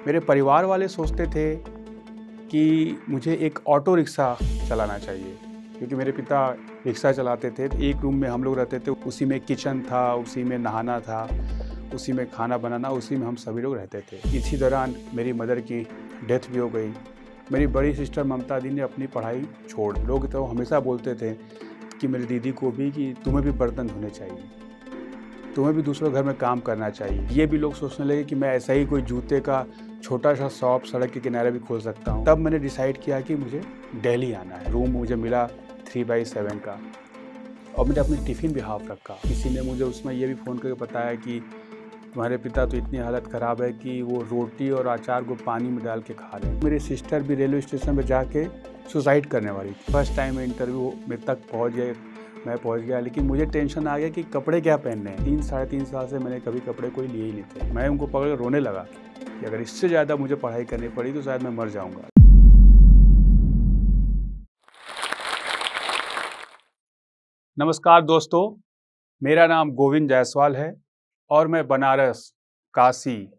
मेरे परिवार वाले सोचते थे कि मुझे एक ऑटो रिक्शा चलाना चाहिए, क्योंकि मेरे पिता रिक्शा चलाते थे। एक रूम में हम लोग रहते थे, उसी में किचन था, उसी में नहाना था, उसी में खाना बनाना, उसी में हम सभी लोग रहते थे। इसी दौरान मेरी मदर की डेथ भी हो गई। मेरी बड़ी सिस्टर ममता दी ने अपनी पढ़ाई छोड़ दी। लोग तो हमेशा बोलते थे कि मेरी दीदी को भी कि तुम्हें भी बर्तन धोने चाहिए, तुम्हें भी दूसरों घर में काम करना चाहिए। ये भी लोग सोचने लगे कि मैं ऐसा ही कोई जूते का छोटा सा शॉप सड़क के किनारे भी खोल सकता हूँ। तब मैंने डिसाइड किया कि मुझे दिल्ली आना है। रूम मुझे मिला 3x7 का, और मैंने अपनी टिफ़िन भी हाफ रखा। किसी ने मुझे उसमें ये भी फ़ोन करके बताया कि तुम्हारे पिता तो इतनी हालत ख़राब है कि वो रोटी और अचार को पानी में डाल के खा रहे हैं। मेरी सिस्टर भी रेलवे स्टेशन पर जाके सुसाइड करने वाली थी। फर्स्ट टाइम इंटरव्यू में तक मैं पहुंच गया, लेकिन मुझे टेंशन आ गया कि कपड़े क्या पहनने हैं। 3-3.5 साल से मैंने कभी कपड़े कोई लिए ही नहीं थे। मैं उनको पकड़ कर रोने लगा कि अगर इससे ज़्यादा मुझे पढ़ाई करनी पड़ी तो शायद मैं मर जाऊंगा। नमस्कार दोस्तों, मेरा नाम गोविंद जायसवाल है और मैं बनारस, काशी,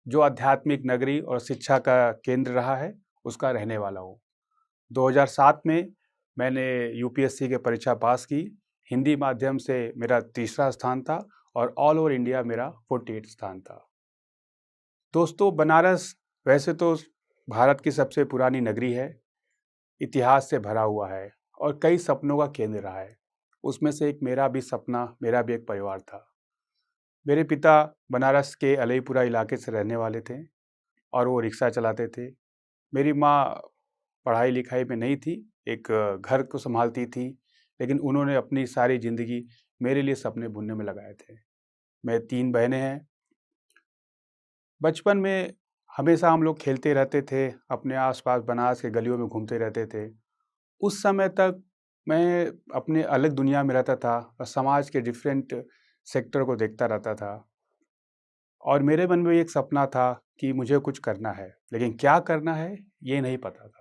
जो आध्यात्मिक नगरी और शिक्षा का केंद्र रहा है, उसका रहने वाला हूँ। 2007 में मैंने यूपीएससी की परीक्षा पास की। हिंदी माध्यम से मेरा तीसरा स्थान था और ऑल ओवर इंडिया मेरा 48 स्थान था। दोस्तों, बनारस वैसे तो भारत की सबसे पुरानी नगरी है, इतिहास से भरा हुआ है और कई सपनों का केंद्र रहा है। उसमें से एक मेरा भी सपना, मेरा भी एक परिवार था। मेरे पिता बनारस के अलईपुरा इलाके से रहने वाले थे और वो रिक्शा चलाते थे। मेरी माँ पढ़ाई लिखाई में नहीं थी, एक घर को संभालती थी, लेकिन उन्होंने अपनी सारी ज़िंदगी मेरे लिए सपने बुनने में लगाए थे। मैं 3 बहनें हैं। बचपन में हमेशा हम लोग खेलते रहते थे, अपने आस-पास बनारस के गलियों में घूमते रहते थे। उस समय तक मैं अपने अलग दुनिया में रहता था और समाज के डिफरेंट सेक्टर को देखता रहता था, और मेरे मन में एक सपना था कि मुझे कुछ करना है, लेकिन क्या करना है ये नहीं पता था।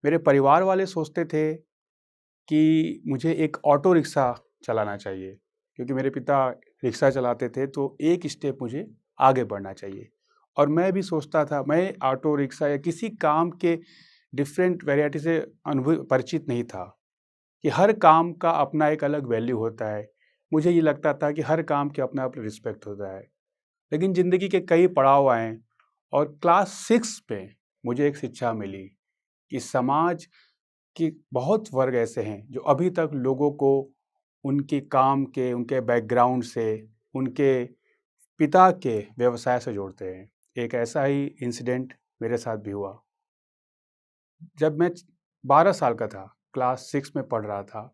मेरे परिवार वाले सोचते थे कि मुझे एक ऑटो रिक्शा चलाना चाहिए, क्योंकि मेरे पिता रिक्शा चलाते थे, तो एक स्टेप मुझे आगे बढ़ना चाहिए। और मैं भी सोचता था, मैं ऑटो रिक्शा या किसी काम के डिफरेंट वैरायटी से अनुभव परिचित नहीं था कि हर काम का अपना एक अलग वैल्यू होता है। मुझे ये लगता था कि हर काम के अपना अपना रिस्पेक्ट होता है। लेकिन ज़िंदगी के कई पड़ाव आए और क्लास 6 पे मुझे एक शिक्षा मिली कि समाज कि बहुत वर्ग ऐसे हैं जो अभी तक लोगों को उनके काम के, उनके बैकग्राउंड से, उनके पिता के व्यवसाय से जोड़ते हैं। एक ऐसा ही इंसिडेंट मेरे साथ भी हुआ। जब मैं 12 साल का था, क्लास 6 में पढ़ रहा था,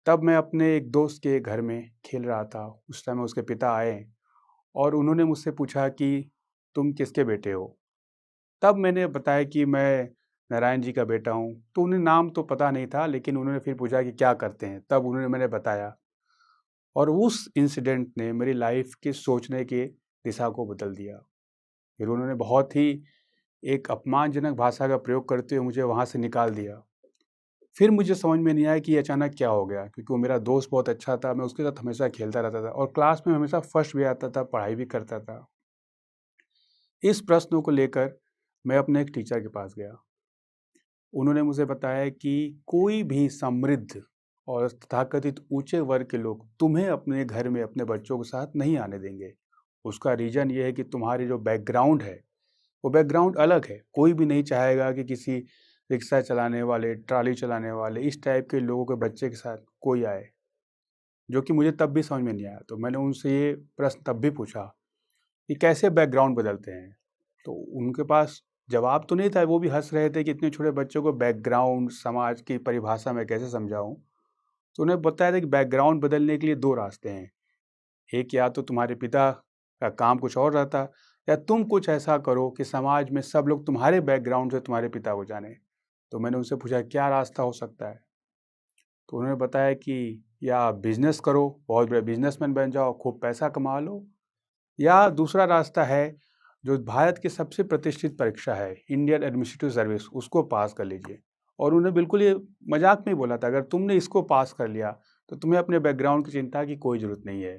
तब मैं अपने एक दोस्त के घर में खेल रहा था। उस समय उसके पिता आए और उन्होंने मुझसे पूछा कि तुम किसके बेटे हो? तब मैंने बताया कि मैं नारायण जी का बेटा हूँ। तो उन्हें नाम तो पता नहीं था, लेकिन उन्होंने फिर पूछा कि क्या करते हैं? तब मैंने बताया, और उस इंसिडेंट ने मेरी लाइफ के सोचने की दिशा को बदल दिया। फिर उन्होंने बहुत ही एक अपमानजनक भाषा का प्रयोग करते हुए मुझे वहाँ से निकाल दिया। फिर मुझे समझ में नहीं आया कि ये अचानक क्या हो गया, क्योंकि वो मेरा दोस्त बहुत अच्छा था, मैं उसके साथ हमेशा खेलता रहता था और क्लास में हमेशा फर्स्ट भी आता था, पढ़ाई भी करता था। इस प्रश्न को लेकर मैं अपने एक टीचर के पास गया। उन्होंने मुझे बताया कि कोई भी समृद्ध और तथाकथित ऊंचे वर्ग के लोग तुम्हें अपने घर में अपने बच्चों के साथ नहीं आने देंगे। उसका रीज़न ये है कि तुम्हारी जो बैकग्राउंड है, वो बैकग्राउंड अलग है। कोई भी नहीं चाहेगा कि किसी रिक्शा चलाने वाले, ट्राली चलाने वाले, इस टाइप के लोगों के बच्चे के साथ कोई आए, जो कि मुझे तब भी समझ में नहीं आया। तो मैंने उनसे ये प्रश्न तब भी पूछा कि कैसे बैकग्राउंड बदलते हैं? तो उनके पास जवाब तो नहीं था, वो भी हँस रहे थे कि इतने छोटे बच्चों को बैकग्राउंड, समाज की परिभाषा में कैसे समझाऊँ? तो उन्हें बताया था कि बैकग्राउंड बदलने के लिए 2 रास्ते हैं। एक, या तो तुम्हारे पिता का काम कुछ और रहता, या तुम कुछ ऐसा करो कि समाज में सब लोग तुम्हारे बैकग्राउंड से तुम्हारे पिता को जाने। तो मैंने उनसे पूछा क्या रास्ता हो सकता है? तो उन्होंने बताया कि या बिज़नेस करो, बहुत बड़े बिज़नेसमैन बन जाओ, खूब पैसा कमा लो, या दूसरा रास्ता है जो भारत की सबसे प्रतिष्ठित परीक्षा है, इंडियन एडमिनिस्ट्रेटिव सर्विस, उसको पास कर लीजिए। और उन्होंने बिल्कुल ये मजाक में ही बोला था, अगर तुमने इसको पास कर लिया तो तुम्हें अपने बैकग्राउंड की चिंता की कोई ज़रूरत नहीं है।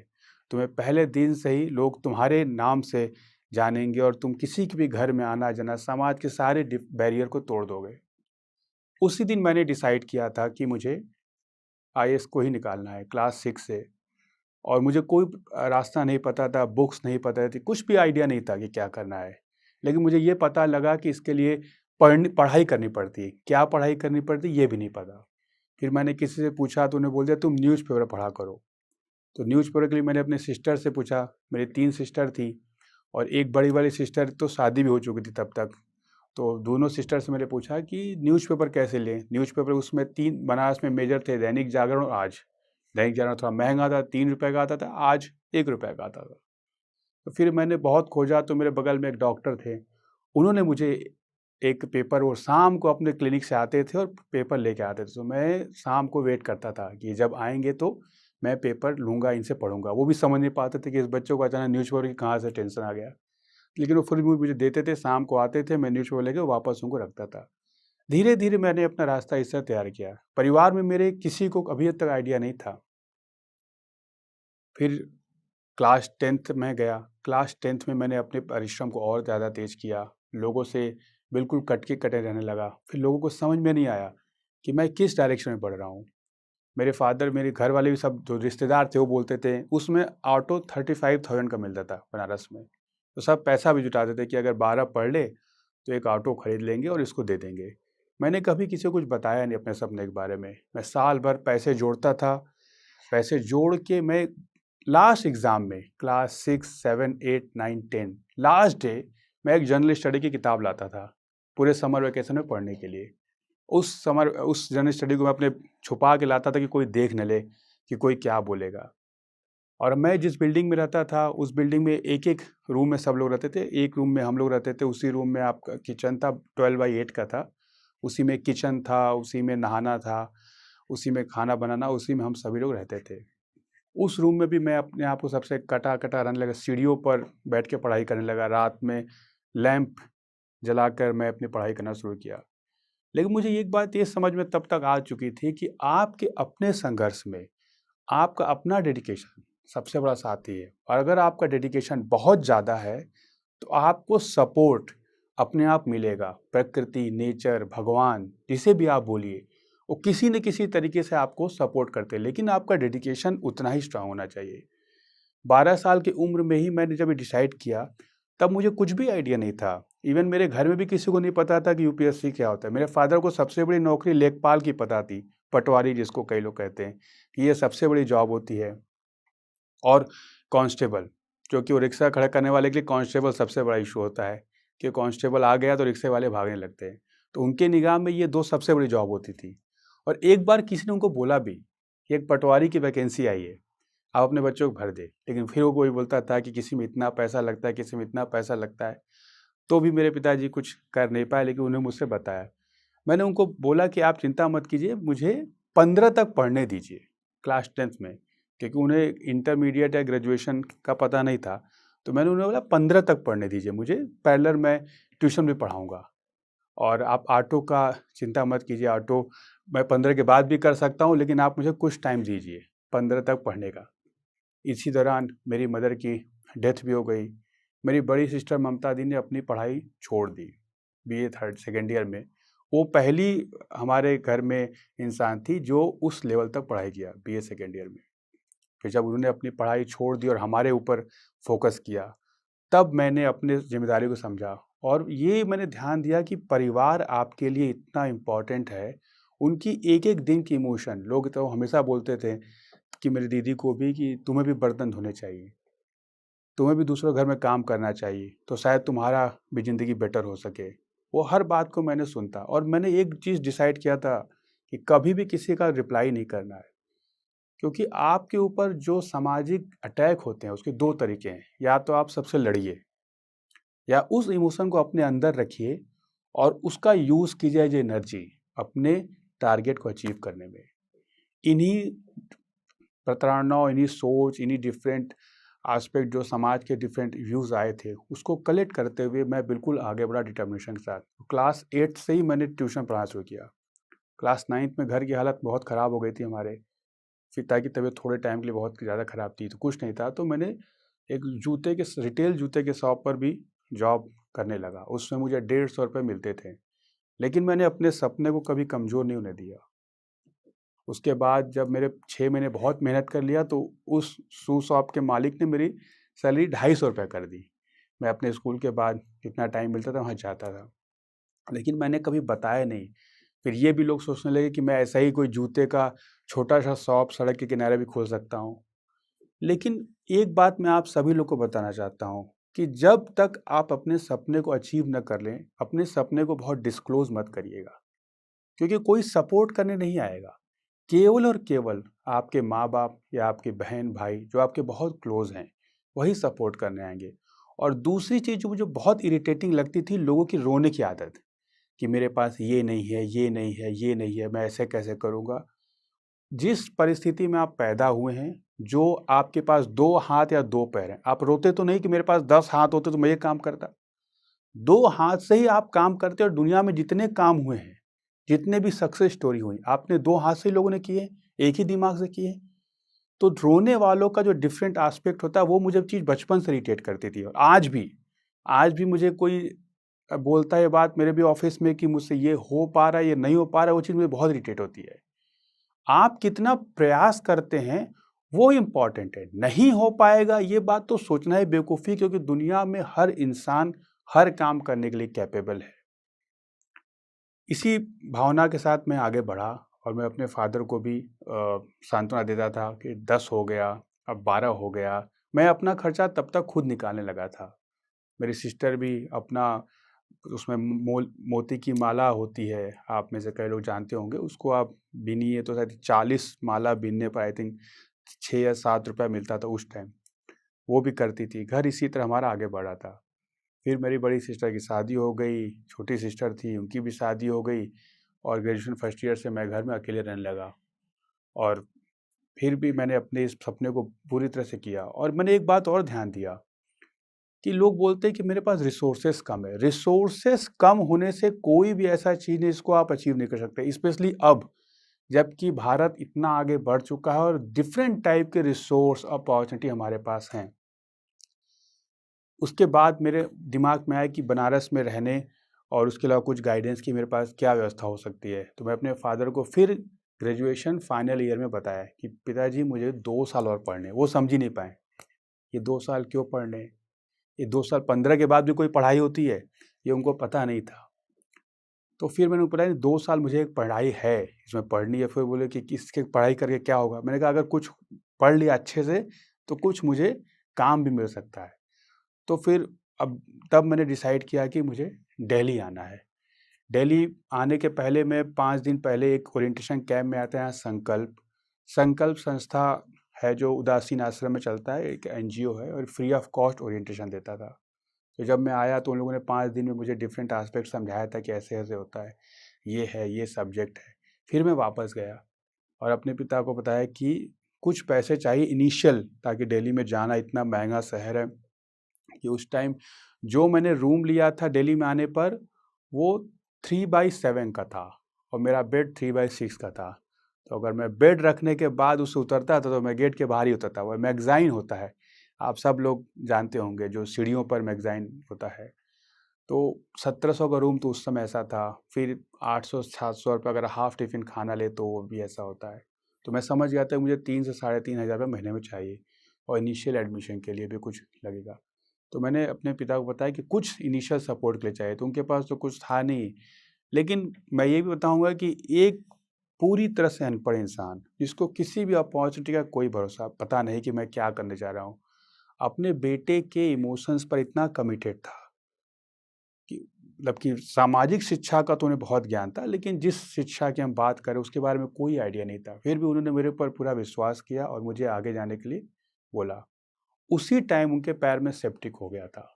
तुम्हें पहले दिन से ही लोग तुम्हारे नाम से जानेंगे और तुम किसी के भी घर में आना जाना समाज के सारे बैरियर को तोड़ दोगे। उसी दिन मैंने डिसाइड किया था कि मुझे आईएएस को ही निकालना है क्लास 6 से। और मुझे कोई रास्ता नहीं पता था, बुक्स नहीं पता थी, कुछ भी आइडिया नहीं था कि क्या करना है। लेकिन मुझे ये पता लगा कि इसके लिए पढ़ाई करनी पड़ती है। क्या पढ़ाई करनी पड़ती है ये भी नहीं पता। फिर मैंने किसी से पूछा तो उन्होंने बोल दिया तुम न्यूज़पेपर पढ़ा करो। तो न्यूज़पेपर के लिए मैंने अपने सिस्टर से पूछा। मेरी 3 सिस्टर थी और एक बड़ी वाली सिस्टर तो शादी भी हो चुकी थी तब तक। तो दोनों सिस्टर से मैंने पूछा कि न्यूज़पेपर कैसे लें। न्यूज़पेपर उसमें 3 बनारस में मेजर थे, दैनिक जागरण और आज। दैनिक जागरण थोड़ा महंगा था, 3 रुपये का आता था, आज 1 रुपये का आता था। तो फिर मैंने बहुत खोजा तो मेरे बगल में एक डॉक्टर थे। उन्होंने मुझे एक पेपर, वो शाम को अपने क्लिनिक से आते थे और पेपर लेके आते थे। तो मैं शाम को वेट करता था कि जब आएंगे तो मैं पेपर लूँगा, इनसे पढ़ूंगा। वो भी समझ नहीं पाते थे कि इस बच्चों को अचानक न्यूज़पेपर की कहाँ से टेंशन आ गया। लेकिन वो फिर भी मुझे देते थे, शाम को आते थे, मैं न्यूज़पेपर लेके वापस उनको रखता था। धीरे धीरे मैंने अपना रास्ता इस तरह तैयार किया। परिवार में मेरे किसी को अभी तक आइडिया नहीं था। फिर क्लास 10th में गया। क्लास 10th में मैंने अपने परिश्रम को और ज़्यादा तेज़ किया। लोगों से बिल्कुल कट के कटे रहने लगा। फिर लोगों को समझ में नहीं आया कि मैं किस डायरेक्शन में बढ़ रहा हूँ। मेरे फादर, मेरे घर वाले भी, सब जो रिश्तेदार थे वो बोलते थे उसमें ऑटो 35,000 का मिलता था बनारस में। तो सब पैसा भी जुटाते थे कि अगर 12 पढ़ ले तो एक ऑटो खरीद लेंगे और इसको दे देंगे। मैंने कभी किसी को कुछ बताया नहीं अपने सपने के बारे में। मैं साल भर पैसे जोड़ता था। पैसे जोड़ के मैं लास्ट एग्ज़ाम में क्लास 6, 7, 8, 9, 10 लास्ट डे मैं एक जनरल स्टडी की किताब लाता था पूरे समर वेकेशन में पढ़ने के लिए। उस जनरल स्टडी को मैं अपने छुपा के लाता था कि कोई देख न ले कि कोई क्या बोलेगा। और मैं जिस बिल्डिंग में रहता था उस बिल्डिंग में एक-एक रूम में सब लोग रहते थे। एक रूम में हम लोग रहते थे, उसी रूम में आपका किचन था, 12/8 का था। उसी में किचन था, उसी में नहाना था, उसी में खाना बनाना, उसी में हम सभी लोग रहते थे। उस रूम में भी मैं अपने आप को सबसे कटा-कटा रहने लगा, सीढ़ियों पर बैठ के पढ़ाई करने लगा। रात में लैंप जलाकर मैं अपनी पढ़ाई करना शुरू किया। लेकिन मुझे एक बात ये समझ में तब तक आ चुकी थी कि आपके अपने संघर्ष में आपका अपना डेडिकेशन सबसे बड़ा साथी है। और अगर आपका डेडिकेशन बहुत ज़्यादा है तो आपको सपोर्ट अपने आप मिलेगा। प्रकृति, नेचर, भगवान, जिसे भी आप बोलिए, वो किसी न किसी तरीके से आपको सपोर्ट करते हैं। लेकिन आपका डेडिकेशन उतना ही स्ट्रांग होना चाहिए। 12 साल की उम्र में ही मैंने जब ये डिसाइड किया, तब मुझे कुछ भी आइडिया नहीं था। इवन मेरे घर में भी किसी को नहीं पता था कि यूपीएससी क्या होता है। मेरे फादर को सबसे बड़ी नौकरी लेखपाल की पता थी, पटवारी जिसको कई लोग कहते हैं, कि ये सबसे बड़ी जॉब होती है। और कांस्टेबल, क्योंकि वो रिक्शा खड़ा करने वाले के लिए कांस्टेबल सबसे बड़ा इशू होता है कि कांस्टेबल आ गया तो रिक्शे वाले भागने लगते हैं। तो उनके निगाह में ये 2 सबसे बड़ी जॉब होती थी। और एक बार किसी ने उनको बोला भी कि एक पटवारी की वैकेंसी आई है, आप अपने बच्चों को भर दें। लेकिन फिर वो कोई बोलता था कि किसी में इतना पैसा लगता है, किसी में इतना पैसा लगता है। तो भी मेरे पिताजी कुछ कर नहीं पाए, लेकिन उन्होंने मुझसे बताया। मैंने उनको बोला कि आप चिंता मत कीजिए, मुझे 15 तक पढ़ने दीजिए क्लास 10th में, क्योंकि उन्हें इंटरमीडिएट या ग्रेजुएशन का पता नहीं था। तो मैंने उन्हें बोला 15 तक पढ़ने दीजिए मुझे, पैरेलल मैं ट्यूशन भी पढ़ाऊँगा। और आप ऑटो का चिंता मत कीजिए, ऑटो मैं 15 के बाद भी कर सकता हूँ, लेकिन आप मुझे कुछ टाइम दीजिए 15 तक पढ़ने का। इसी दौरान मेरी मदर की डेथ भी हो गई। मेरी बड़ी सिस्टर ममता दी ने अपनी पढ़ाई छोड़ दी बीए थर्ड सेकेंड ईयर में। वो पहली हमारे घर में इंसान थी जो उस लेवल तक पढ़ाई किया बीए सेकेंड ईयर में। फिर जब उन्होंने अपनी पढ़ाई छोड़ दी और हमारे ऊपर फोकस किया, तब मैंने अपने जिम्मेदारी को समझा। और ये मैंने ध्यान दिया कि परिवार आपके लिए इतना इम्पोर्टेंट है। उनकी एक एक दिन की इमोशन, लोग तो हमेशा बोलते थे कि मेरी दीदी को भी कि तुम्हें भी बर्तन धोने चाहिए, तुम्हें भी दूसरों घर में काम करना चाहिए, तो शायद तुम्हारा भी ज़िंदगी बेटर हो सके। वो हर बात को मैंने सुनता और मैंने एक चीज़ डिसाइड किया था कि कभी भी किसी का रिप्लाई नहीं करना है। क्योंकि आपके ऊपर जो सामाजिक अटैक होते हैं उसके 2 तरीके हैं। या तो आप सबसे लड़िए या उस इमोशन को अपने अंदर रखिए और उसका यूज़ कीजिए एज एनर्जी अपने टारगेट को अचीव करने में। इन्हीं प्रताड़नाओं, इन्हीं सोच, इन्हीं डिफरेंट एस्पेक्ट जो समाज के डिफरेंट व्यूज़ आए थे, उसको कलेक्ट करते हुए मैं बिल्कुल आगे बढ़ा डिटर्मिनेशन के साथ। क्लास 8 से ही मैंने ट्यूशन पढ़ाना शुरू किया। क्लास 9th में घर की हालत बहुत ख़राब हो गई थी हमारे। पिता की तबीयत थोड़े टाइम के लिए बहुत ज़्यादा ख़राब थी, तो कुछ नहीं था। तो मैंने एक जूते के रिटेल जूते के शॉप पर भी जॉब करने लगा। उसमें मुझे 150 रुपये मिलते थे, लेकिन मैंने अपने सपने को कभी कमज़ोर नहीं होने दिया। उसके बाद जब मेरे 6 महीने बहुत मेहनत कर लिया, तो उस शू शॉप के मालिक ने मेरी सैलरी 250 रुपये कर दी। मैं अपने स्कूल के बाद जितना टाइम मिलता था वहाँ जाता था, लेकिन मैंने कभी बताया नहीं। फिर ये भी लोग सोचने लगे कि मैं ऐसा ही कोई जूते का छोटा-सा शॉप सड़क के किनारे भी खोल सकता हूँ। लेकिन एक बात मैं आप सभी लोग को बताना चाहता हूँ कि जब तक आप अपने सपने को अचीव न कर लें, अपने सपने को बहुत डिस्क्लोज़ मत करिएगा, क्योंकि कोई सपोर्ट करने नहीं आएगा। केवल और केवल आपके माँ-बाप या आपके बहन-भाई जो आपके बहुत क्लोज़ हैं, वही सपोर्ट करने आएँगे। और दूसरी चीज़ जो मुझे बहुत इरिटेटिंग लगती थी, लोगों की रोने की आदत, कि मेरे पास ये नहीं है, ये नहीं है, ये नहीं है, मैं ऐसे कैसे करूँगा? जिस परिस्थिति में आप पैदा हुए हैं, जो आपके पास 2 हाथ या 2 पैर हैं, आप रोते तो नहीं कि मेरे पास 10 हाथ होते तो मैं ये काम करता। 2 हाथ से ही आप काम करते, और दुनिया में जितने काम हुए हैं, जितने भी सक्सेस स्टोरी हुई, आपने 2 हाथ से ही लोगों ने किए, एक ही दिमाग से किए। तो रोने वालों का जो डिफरेंट एस्पेक्ट होता है, वो मुझे चीज़ बचपन से इरिटेट करती थी। और आज भी मुझे कोई बोलता है ये बात मेरे भी ऑफ़िस में कि मुझसे ये हो पा रहा है, ये नहीं हो पा रहा है, वो चीज़ मुझे बहुत इरिटेट होती है। आप कितना प्रयास करते हैं, वो इम्पोर्टेंट है। नहीं हो पाएगा ये बात तो सोचना ही बेवकूफ़ी, क्योंकि दुनिया में हर इंसान हर काम करने के लिए कैपेबल है। इसी भावना के साथ मैं आगे बढ़ा, और मैं अपने फ़ादर को भी सांत्वना देता था कि 10 हो गया, अब 12 हो गया। मैं अपना खर्चा तब तक खुद निकालने लगा था। मेरी सिस्टर भी अपना, उसमें मोती की माला होती है, आप में से कई लोग जानते होंगे, उसको आप बीनिए तो शायद 40 माला बीनने पर आई थिंक 6 या 7 रुपये मिलता था उस टाइम। वो भी करती थी। घर इसी तरह हमारा आगे बढ़ा था। फिर मेरी बड़ी सिस्टर की शादी हो गई, छोटी सिस्टर थी उनकी भी शादी हो गई, और ग्रेजुएशन फर्स्ट ईयर से मैं घर में अकेले रहने लगा। और फिर भी मैंने अपने इस सपने को पूरी तरह से किया। और मैंने एक बात और ध्यान दिया कि लोग बोलते हैं कि मेरे पास रिसोर्सेस कम है। रिसोर्सेस कम होने से कोई भी ऐसा चीज़ नहीं जिसको आप अचीव नहीं कर सकते, स्पेशली अब जबकि भारत इतना आगे बढ़ चुका है और डिफरेंट टाइप के रिसोर्स अपॉर्चुनिटी हमारे पास हैं। उसके बाद मेरे दिमाग में आया कि बनारस में रहने और उसके अलावा कुछ गाइडेंस की मेरे पास क्या व्यवस्था हो सकती है। तो मैं अपने फादर को फिर ग्रेजुएशन फाइनल ईयर में बताया कि पिताजी मुझे 2 साल और पढ़ने हैं। वो समझ ही नहीं पाए, ये 2 साल क्यों पढ़ने हैं? ये 2 साल 15 के बाद भी कोई पढ़ाई होती है, ये उनको पता नहीं था। तो फिर मैंने उनको बताया 2 साल मुझे एक पढ़ाई है, इसमें पढ़नी है। फिर बोले कि इसके पढ़ाई करके क्या होगा? मैंने कहा अगर कुछ पढ़ लिया अच्छे से तो कुछ मुझे काम भी मिल सकता है। तो फिर अब तब मैंने डिसाइड किया कि मुझे दिल्ली आना है। दिल्ली आने के पहले मैं 5 दिन पहले एक ओरिएंटेशन कैंप में आता है संकल्प। संकल्प संस्था है जो उदासीन आश्रम में चलता है, एक एनजीओ है, और फ्री ऑफ कॉस्ट ओरिएंटेशन देता था। तो जब मैं आया तो उन लोगों ने 5 दिन में मुझे डिफरेंट एस्पेक्ट समझाया था कि ऐसे-ऐसे होता है, ये सब्जेक्ट है। फिर मैं वापस गया और अपने पिता को बताया कि कुछ पैसे चाहिए इनिशियल, ताकि दिल्ली में जाना इतना महँगा शहर है कि उस टाइम जो मैंने रूम लिया था दिल्ली में आने पर, वो 3/7 का था और मेरा बेड 3/6 का था। तो अगर मैं बेड रखने के बाद उससे उतरता था तो मैं गेट के बाहर ही उतरता। वो मैगज़ाइन होता है, आप सब लोग जानते होंगे, जो सीढ़ियों पर मैगज़ाइन होता है। तो 1700 का रूम तो उस समय ऐसा था। फिर 800-700 रुपये अगर हाफ़ टिफ़िन खाना ले तो वो भी ऐसा होता है। तो मैं समझ गया था कि मुझे 3 से साढ़े 3 हज़ार रुपये महीने में चाहिए, और इनिशियल एडमिशन के लिए भी कुछ लगेगा। तो मैंने अपने पिता को बताया कि कुछ इनिशियल सपोर्ट के लिए चाहिए, तो उनके पास तो कुछ था नहीं। लेकिन मैं ये भी बताऊँगा कि एक पूरी तरह से अनपढ़ इंसान, जिसको किसी भी अपॉर्चुनिटी का कोई भरोसा, पता नहीं कि मैं क्या करने जा रहा हूँ, अपने बेटे के इमोशंस पर इतना कमिटेड था कि मतलब कि सामाजिक शिक्षा का तो उन्हें बहुत ज्ञान था, लेकिन जिस शिक्षा की हम बात करें उसके बारे में कोई आइडिया नहीं था। फिर भी उन्होंने मेरे ऊपर पूरा विश्वास किया और मुझे आगे जाने के लिए बोला। उसी टाइम उनके पैर में सेप्टिक हो गया था।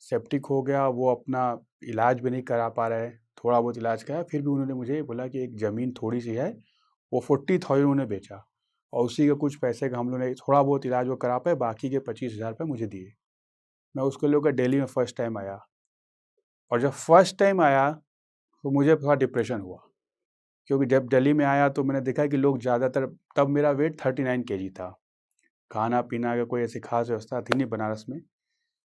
सेप्टिक हो गया, वो अपना इलाज भी नहीं करा पा रहे, थोड़ा बहुत इलाज कराया, फिर भी उन्होंने मुझे बोला कि एक ज़मीन थोड़ी-सी है, वो 40,000 उन्होंने बेचा, और उसी के कुछ पैसे का हम लोगों ने थोड़ा बहुत इलाज वो करा पाए, बाकी के 25,000 रुपये मुझे दिए। मैं उसको लेकर दिल्ली में फर्स्ट टाइम आया, और जब फर्स्ट टाइम आया तो मुझे थोड़ा डिप्रेशन हुआ, क्योंकि जब दिल्ली में आया तो मैंने देखा कि लोग ज़्यादातर, तब मेरा वेट 39 केजी था। खाना पीना का कोई ऐसी खास व्यवस्था थी नहीं बनारस में,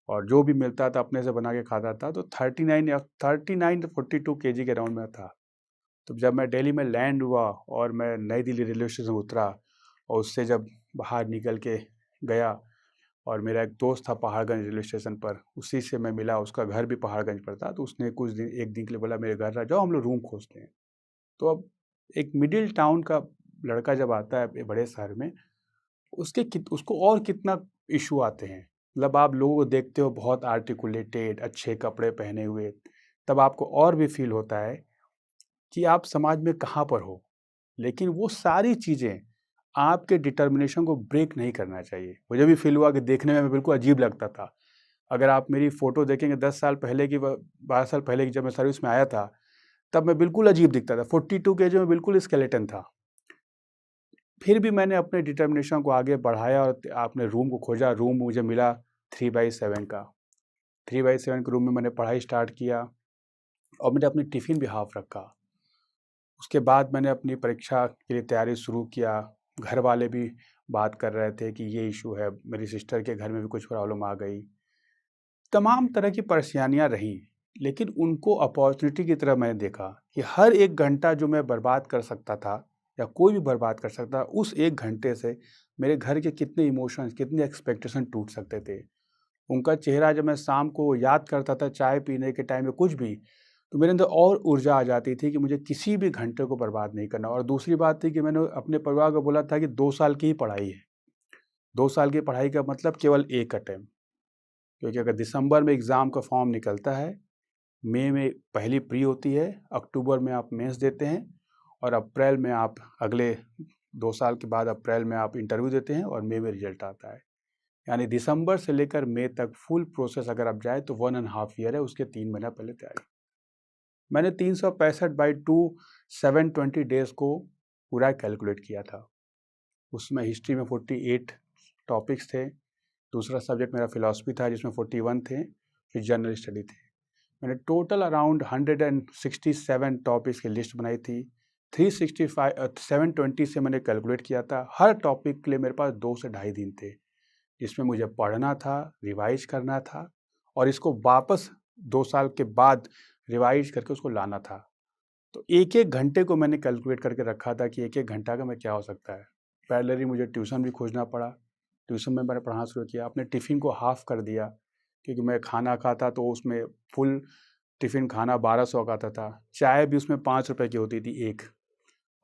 और जो भी मिलता था अपने से बना के खाता था। तो 39 to 42 kg के राउंड में था। तो जब मैं दिल्ली में लैंड हुआ और मैं नई दिल्ली रेलवे स्टेशन उतरा और उससे जब बाहर निकल के गया, और मेरा एक दोस्त था पहाड़गंज रेलवे स्टेशन पर, उसी से मैं मिला, उसका घर भी पहाड़गंज पर था। तो उसने कुछ दिन, एक दिन के लिए बोला मेरे घर आ जाओ, हम लोग रूम खोजते हैं। तो अब एक मिडिल टाउन का लड़का जब आता है बड़े शहर में, उसको और कितना इशू आते हैं। मतलब आप लोगों को देखते हो बहुत आर्टिकुलेटेड, अच्छे कपड़े पहने हुए, तब आपको और भी फील होता है कि आप समाज में कहाँ पर हो। लेकिन वो सारी चीज़ें आपके डिटर्मिनेशन को ब्रेक नहीं करना चाहिए। मुझे भी फील हुआ कि देखने में बिल्कुल अजीब लगता था। अगर आप मेरी फ़ोटो देखेंगे 10 साल पहले की, 12 साल पहले की, जब मैं सर्विस में आया था, तब मैं बिल्कुल अजीब दिखता था। 42 केजी में बिल्कुल स्केलेटन था। फिर भी मैंने अपने डिटर्मिनेशन को आगे बढ़ाया और अपने रूम को खोजा। रूम मुझे मिला 3/7 का। 3/7 के रूम में मैंने पढ़ाई स्टार्ट किया और मैंने अपनी टिफ़िन भी हाफ रखा। उसके बाद मैंने अपनी परीक्षा के लिए तैयारी शुरू किया। घर वाले भी बात कर रहे थे कि ये इशू है, मेरी सिस्टर के घर में भी कुछ प्रॉब्लम आ गई। तमाम तरह की परेशानियां रहीं, लेकिन उनको अपॉर्चुनिटी की तरह मैंने देखा कि हर एक घंटा जो मैं बर्बाद कर सकता था या कोई भी बर्बाद कर सकता, उस एक घंटे से मेरे घर के कितने इमोशंस, कितने एक्सपेक्टेशन टूट सकते थे। उनका चेहरा जब मैं शाम को याद करता था चाय पीने के टाइम में कुछ भी, तो मेरे अंदर और ऊर्जा आ जाती थी कि मुझे किसी भी घंटे को बर्बाद नहीं करना। और दूसरी बात थी कि मैंने अपने परिवार को बोला था कि 2 साल की ही पढ़ाई है। 2 साल की पढ़ाई का मतलब केवल एक अटेम्प्ट, क्योंकि अगर दिसंबर में एग्ज़ाम का फॉर्म निकलता है, मई में पहली प्री होती है, अक्टूबर में आप मेंस देते हैं, और अप्रैल में आप अगले 2 साल के बाद अप्रैल में आप इंटरव्यू देते हैं, और मई में रिजल्ट आता है। यानी दिसंबर से लेकर मई तक फुल प्रोसेस अगर आप जाए तो 1.5 ईयर है, उसके 3 महीना पहले तैयारी। मैंने 365/2 720 डेज़ को पूरा कैलकुलेट किया था। उसमें हिस्ट्री में 48 टॉपिक्स थे, दूसरा सब्जेक्ट मेरा फिलॉसफी था जिसमें 41 थे, फिर जनरल स्टडी थे। मैंने टोटल अराउंड 167 टॉपिक्स की लिस्ट बनाई थी। 720 से मैंने कैलकुलेट किया था। हर टॉपिक के लिए मेरे पास 2 से ढाई दिन थे, जिसमें मुझे पढ़ना था, रिवाइज करना था, और इसको वापस 2 साल के बाद रिवाइज करके उसको लाना था। तो एक एक घंटे को मैंने कैलकुलेट करके रखा था कि एक एक घंटा का मैं क्या हो सकता है। पैरेलली मुझे ट्यूशन भी खोजना पड़ा। ट्यूशन में मैंने पढ़ाना शुरू किया। अपने टिफ़िन को हाफ़ कर दिया, क्योंकि मैं खाना खाता तो उसमें फुल टिफ़िन खाना 1200 का आता था। चाय भी उसमें 5 रुपए की होती थी एक,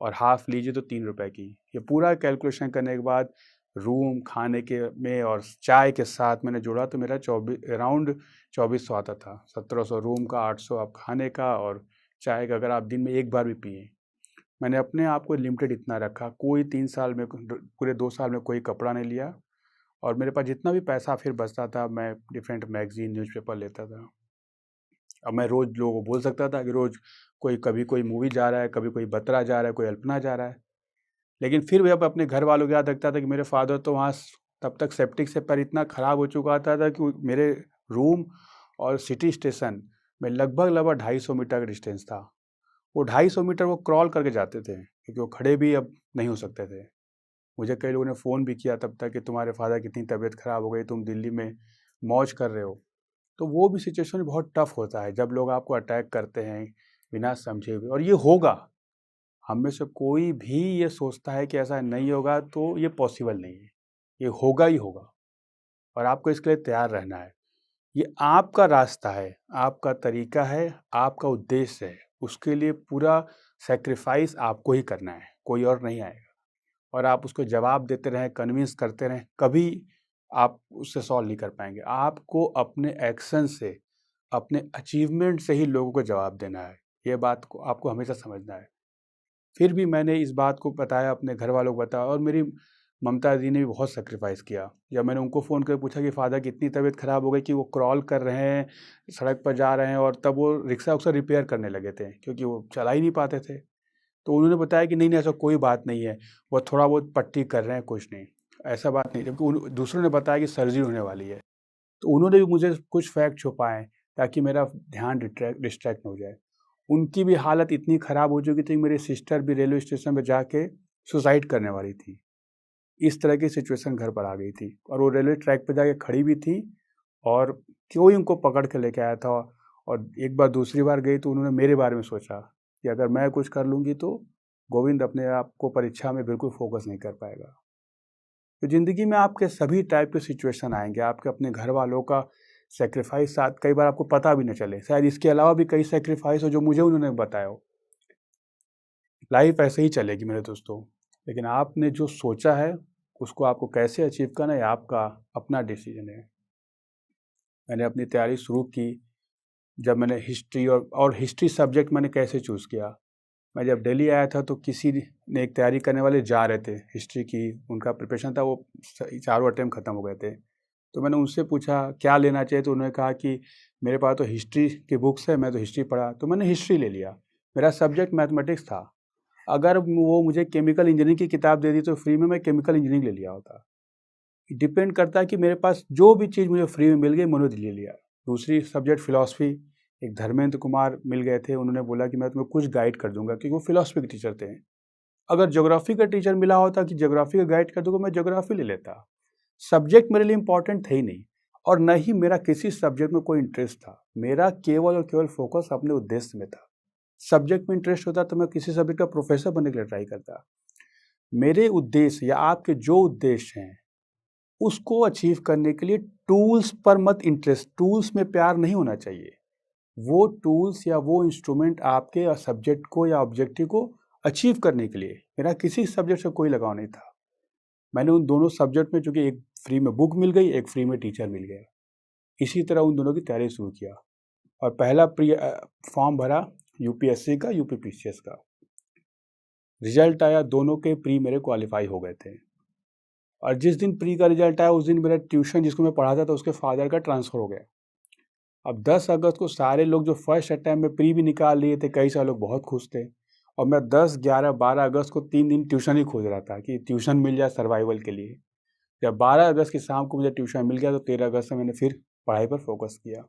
और हाफ़ लीजिए तो 3 रुपए की। ये पूरा कैलकुलेशन करने के बाद रूम खाने के में और चाय के साथ मैंने जोड़ा तो मेरा अराउंड 2400 आता था। 1700 रूम का, 800 आप खाने का, और चाय का अगर आप दिन में एक बार भी पिए। मैंने अपने आप को लिमिटेड इतना रखा। कोई 3 साल में, पूरे 2 साल में कोई कपड़ा नहीं लिया, और मेरे पास जितना भी पैसा फिर बचता था मैं डिफरेंट मैगज़ीन, न्यूज़पेपर लेता था। अब मैं रोज़ लोगों को बोल सकता था कि रोज़ कभी कोई मूवी जा रहा है, कभी कोई बतरा जा रहा है, कोई अल्पना जा रहा है। लेकिन फिर भी अब अपने घर वालों को याद रखता था कि मेरे फादर तो वहाँ तब तक सेप्टिक से पैर इतना ख़राब हो चुका था कि मेरे रूम और सिटी स्टेशन में लगभग 250 मीटर का डिस्टेंस था। वो 250 मीटर वो क्रॉल करके जाते थे, क्योंकि वो खड़े भी अब नहीं हो सकते थे। मुझे कई लोगों ने फ़ोन भी किया तब तक कि तुम्हारे फादर की इतनी तबीयत ख़राब हो गई, तुम दिल्ली में मौज कर रहे हो। तो वो भी सिचुएशन बहुत टफ़ होता है जब लोग आपको अटैक करते हैं बिना समझे हुए, और ये होगा। हम में से कोई भी ये सोचता है कि ऐसा नहीं होगा तो ये पॉसिबल नहीं है। ये होगा ही होगा, और आपको इसके लिए तैयार रहना है। ये आपका रास्ता है, आपका तरीका है, आपका उद्देश्य है। उसके लिए पूरा सैक्रिफ़ाइस आपको ही करना है, कोई और नहीं आएगा। और आप उसको जवाब देते रहें, कन्विंस करते रहें, कभी आप उससे सॉल्व नहीं कर पाएँगे। आपको अपने एक्शन से, अपने अचीवमेंट से ही लोगों को जवाब देना है। ये बात को आपको हमेशा समझना है। फिर भी मैंने इस बात को बताया, अपने घर वालों को बताया, और मेरी ममता दी ने भी बहुत सैक्रिफ़ाइस किया। जब मैंने उनको फ़ोन करके पूछा कि फ़ादर की इतनी तबीयत ख़राब हो गई कि वो क्रॉल कर रहे हैं, सड़क पर जा रहे हैं, और तब वो रिक्शा-विक्शा रिपेयर करने लगे थे, क्योंकि वो चला ही नहीं पाते थे। तो उन्होंने बताया कि नहीं, नहीं ऐसा कोई बात नहीं है, वो थोड़ा बहुत पट्टी कर रहे हैं, कुछ नहीं, ऐसा बात नहीं। जबकि दूसरों ने बताया कि सर्जरी होने वाली है। तो उन्होंने भी मुझे कुछ फैक्ट छुपाए ताकि मेरा ध्यान डिस्ट्रैक्ट ना हो जाए। उनकी भी हालत इतनी ख़राब हो चुकी थी कि मेरी सिस्टर भी रेलवे स्टेशन पे जाके सुसाइड करने वाली थी। इस तरह की सिचुएशन घर पर आ गई थी और वो रेलवे ट्रैक पे जाके खड़ी भी थी और कोई उनको पकड़ के लेके आया था। और एक बार दूसरी बार गई तो उन्होंने मेरे बारे में सोचा कि अगर मैं कुछ कर लूँगी तो गोविंद अपने आप को परीक्षा में बिल्कुल फोकस नहीं कर पाएगा। तो ज़िंदगी में आपके सभी टाइप के सिचुएशन आएंगे, आपके अपने घर वालों का सेक्रीफाइस साथ कई बार आपको पता भी न चले, शायद इसके अलावा भी कई सेक्रीफाइस हो जो मुझे उन्होंने बताया हो। लाइफ ऐसे ही चलेगी मेरे दोस्तों, लेकिन आपने जो सोचा है उसको आपको कैसे अचीव करना है आपका अपना डिसीजन है। मैंने अपनी तैयारी शुरू की जब मैंने हिस्ट्री और हिस्ट्री सब्जेक्ट मैंने कैसे चूज़ किया। मैं जब दिल्ली आया था तो किसी ने एक तैयारी करने वाले जा रहे थे हिस्ट्री की, उनका प्रिपरेशन था, वो चारों अटेम्प्ट ख़त्म हो गए थे। तो मैंने उनसे पूछा क्या लेना चाहिए, तो उन्होंने कहा कि मेरे पास तो हिस्ट्री की बुक्स है, मैं तो हिस्ट्री पढ़ा, तो मैंने हिस्ट्री ले लिया। मेरा सब्जेक्ट मैथमेटिक्स था। अगर वो मुझे केमिकल इंजीनियरिंग की किताब दे दी तो फ्री में मैं केमिकल इंजीनियरिंग ले लिया होता। डिपेंड करता है कि मेरे पास जो भी चीज़ मुझे फ्री में मिल गई मैंने ले लिया। दूसरी सब्जेक्ट फ़िलॉसफ़ी, एक धर्मेंद्र कुमार मिल गए थे, उन्होंने बोला कि मैं तुम्हें कुछ गाइड कर दूँगा, क्योंकि वो फ़िलॉसफ़ी के टीचर थे। अगर ज्योग्राफ़ी का टीचर मिला होता कि ज्योग्राफ़ी का गाइड कर दूँगा, मैं ज्योग्राफ़ी ले लेता। सब्जेक्ट मेरे लिए इम्पोर्टेंट थे ही नहीं और न ही मेरा किसी सब्जेक्ट में कोई इंटरेस्ट था। मेरा केवल और केवल फ़ोकस अपने उद्देश्य में था। सब्जेक्ट में इंटरेस्ट होता तो मैं किसी सब्जेक्ट का प्रोफ़ेसर बनने के लिए ट्राई करता। मेरे उद्देश्य या आपके जो उद्देश्य हैं उसको अचीव करने के लिए टूल्स पर मत इंटरेस्ट, टूल्स में प्यार नहीं होना चाहिए। वो टूल्स या वो इंस्ट्रूमेंट आपके सब्जेक्ट को या ऑब्जेक्टिव को अचीव करने के लिए, मेरा किसी सब्जेक्ट से कोई लगाव नहीं था। मैंने उन दोनों सब्जेक्ट में, चूँकि एक फ्री में बुक मिल गई, एक फ्री में टीचर मिल गया, इसी तरह उन दोनों की तैयारी शुरू किया और पहला फॉर्म भरा यूपीएससी का, यूपीपीसीएस का। रिजल्ट आया, दोनों के प्री मेरे क्वालिफाई हो गए थे और जिस दिन प्री का रिजल्ट आया उस दिन मेरा ट्यूशन जिसको मैं पढ़ाता था उसके फादर का ट्रांसफ़र हो गया। अब 10 अगस्त को सारे लोग जो फर्स्ट अटेम्प्ट में प्री भी निकाल लिए थे, कई सारे लोग बहुत खुश थे और मैं 10, 11, 12 अगस्त को 3 दिन ट्यूशन ही खोज रहा था कि ट्यूशन मिल जाए सर्वाइवल के लिए। जब 12 अगस्त की शाम को मुझे ट्यूशन मिल गया तो 13 अगस्त से मैंने फिर पढ़ाई पर फोकस किया।